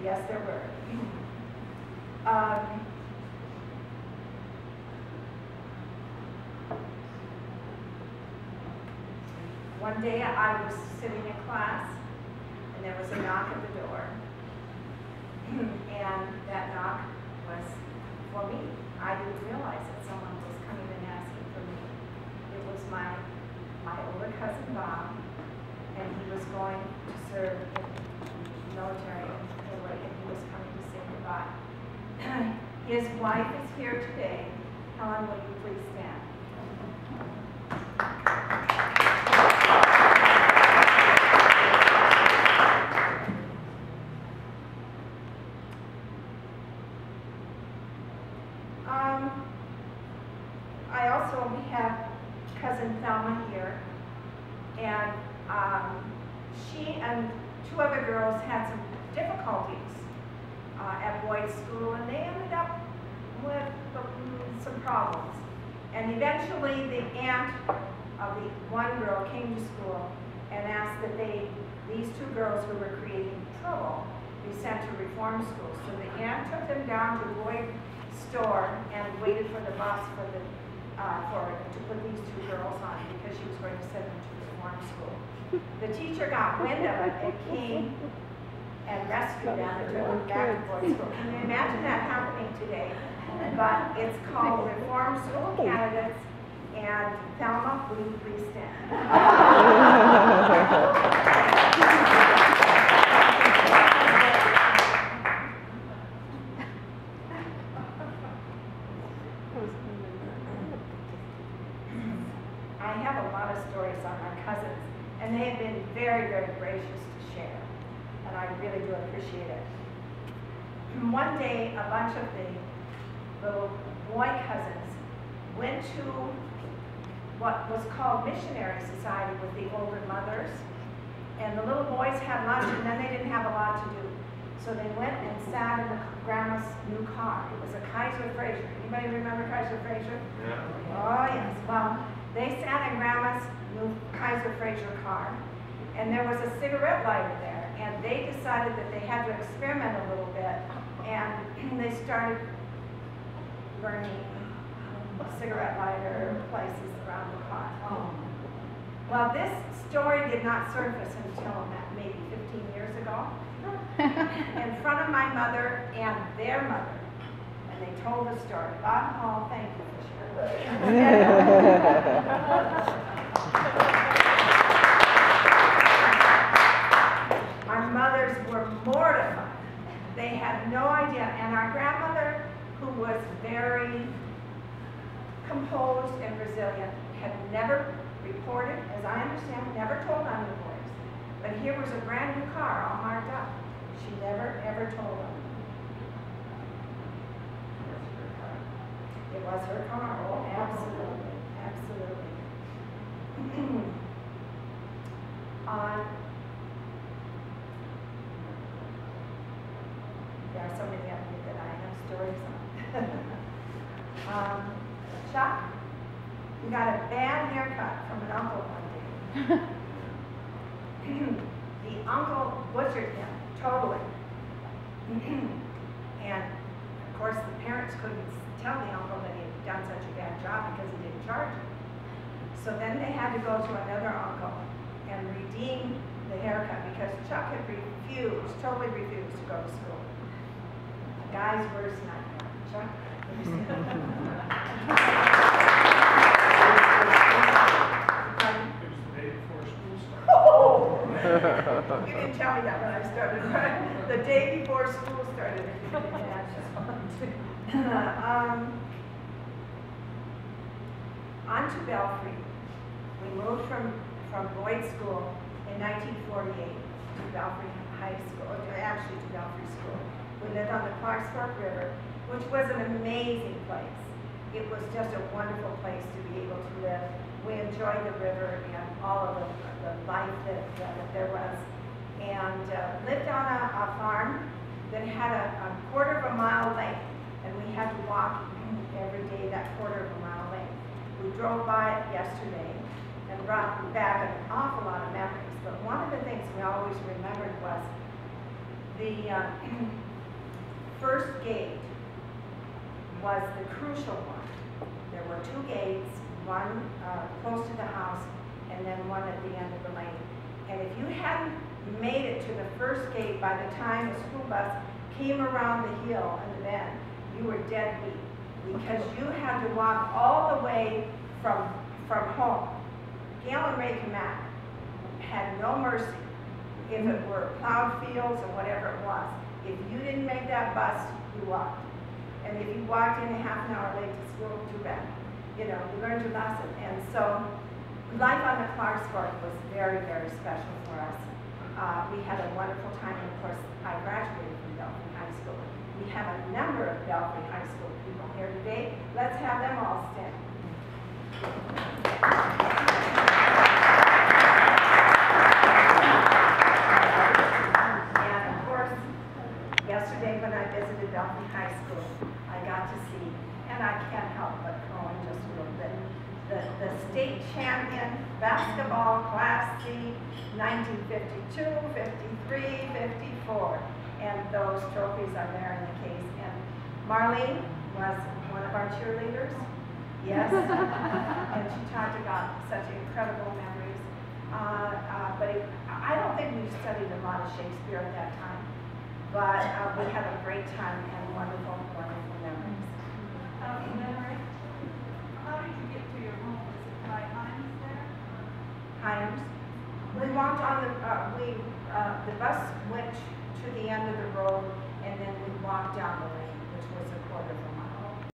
Yes, there were. One day I was sitting in class, and there was a knock at the door. And that knock was for me. I didn't realize that someone was coming and asking for me. It was my older cousin Bob, and he was going to serve in the military in Italy, and he was coming to say goodbye. His wife is here today. Helen, will you please stand? We have cousin Thelma here, and she and two other girls had some difficulties at Boyd's school, and they ended up with some problems. And eventually the aunt of the one girl came to school and asked that these two girls who were creating trouble be sent to reform school. So the aunt took them down to Boyd's store and waited for the bus to put these two girls on because she was going to send them to reform school. The teacher got wind of it and came and rescued them and took them back to Boyd's school. Can you imagine that happening today? But it's called Reform School Candidates, and Thelma, will you please stand? I have a lot of stories on my cousins, and they have been very, very gracious to share, and I really do appreciate it. One day, a bunch of the little boy cousins went to what was called Missionary Society with the older mothers, and the little boys had lunch, and then they didn't have a lot to do. So they went and sat in the grandma's new car. It was a Kaiser Fraser. Anybody remember Kaiser Fraser? Yeah. Oh, yes. Well, they sat in grandma's new Kaiser Fraser car, and there was a cigarette lighter there, and they decided that they had to experiment a little bit, and they started burning cigarette lighter places around the car. Well, this story did not surface until maybe 15 years ago in front of my mother and their mother, and they told the story. Bob Hall, thank you for sharing. Our mothers were mortified. They had no idea, and our grandmother, who was very composed and resilient, had never reported, as I understand, never told on the boys. But here was a brand new car all marked up. She never, ever told them. It was her car. Oh, absolutely. Absolutely. There are so many of you that I have stories on. Chuck, you got a bad haircut from an uncle one day. The uncle butchered him, totally. And of course the parents couldn't tell the uncle that he had done such a bad job because he didn't charge him. So then they had to go to another uncle and redeem the haircut because Chuck had refused, totally refused to go to school. A guy's worst nightmare. Chuck? It was the day before school started. Oh! You didn't tell me that when I started, right? The day before school started. On to Belfry. We moved from Boyd School in 1948 to Belfry High School, or actually to Belfry School. We lived on the Clarks Fork River, which was an amazing place. It was just a wonderful place to be able to live. We enjoyed the river and all of the life that there was. And lived on a farm that had a quarter of a mile length, and we had to walk every day that quarter of a mile length. We drove by it yesterday and brought back an awful lot of memories, but one of the things we always remembered was The first gate was the crucial one. There were two gates, one close to the house and then one at the end of the lane. And if you hadn't made it to the first gate by the time the school bus came around the hill and the bend, you were dead beat, because you had to walk all the way from home. Gail and Ray Kamak had no mercy if it were plowed fields or whatever it was. If you didn't make that bus, you walked. And if you walked in a half an hour late to school, too bad. You know, you learned your lesson. And so life on the Clarksburg was very, very special for us. We had a wonderful time, and of course, I graduated from Belfry High School. We have a number of Belfry High School people here today. Let's have them all stand. And of course, yesterday when I visited Belfry High School, I got to see, and I can't help but crowing just a little bit, the state champion basketball Class C, 1952, 53, 54. And those trophies are there in the case. And Marlene was one of our cheerleaders. Yes. And she talked about such incredible memories. I don't think we studied a lot of Shakespeare at that time. But we had a great time and wonderful, wonderful memories. Memory? How did you get to your home? Was it by Hines there? Hines. We walked on the bus went to the end of the road, and then we walked down the lane, which was a quarter of a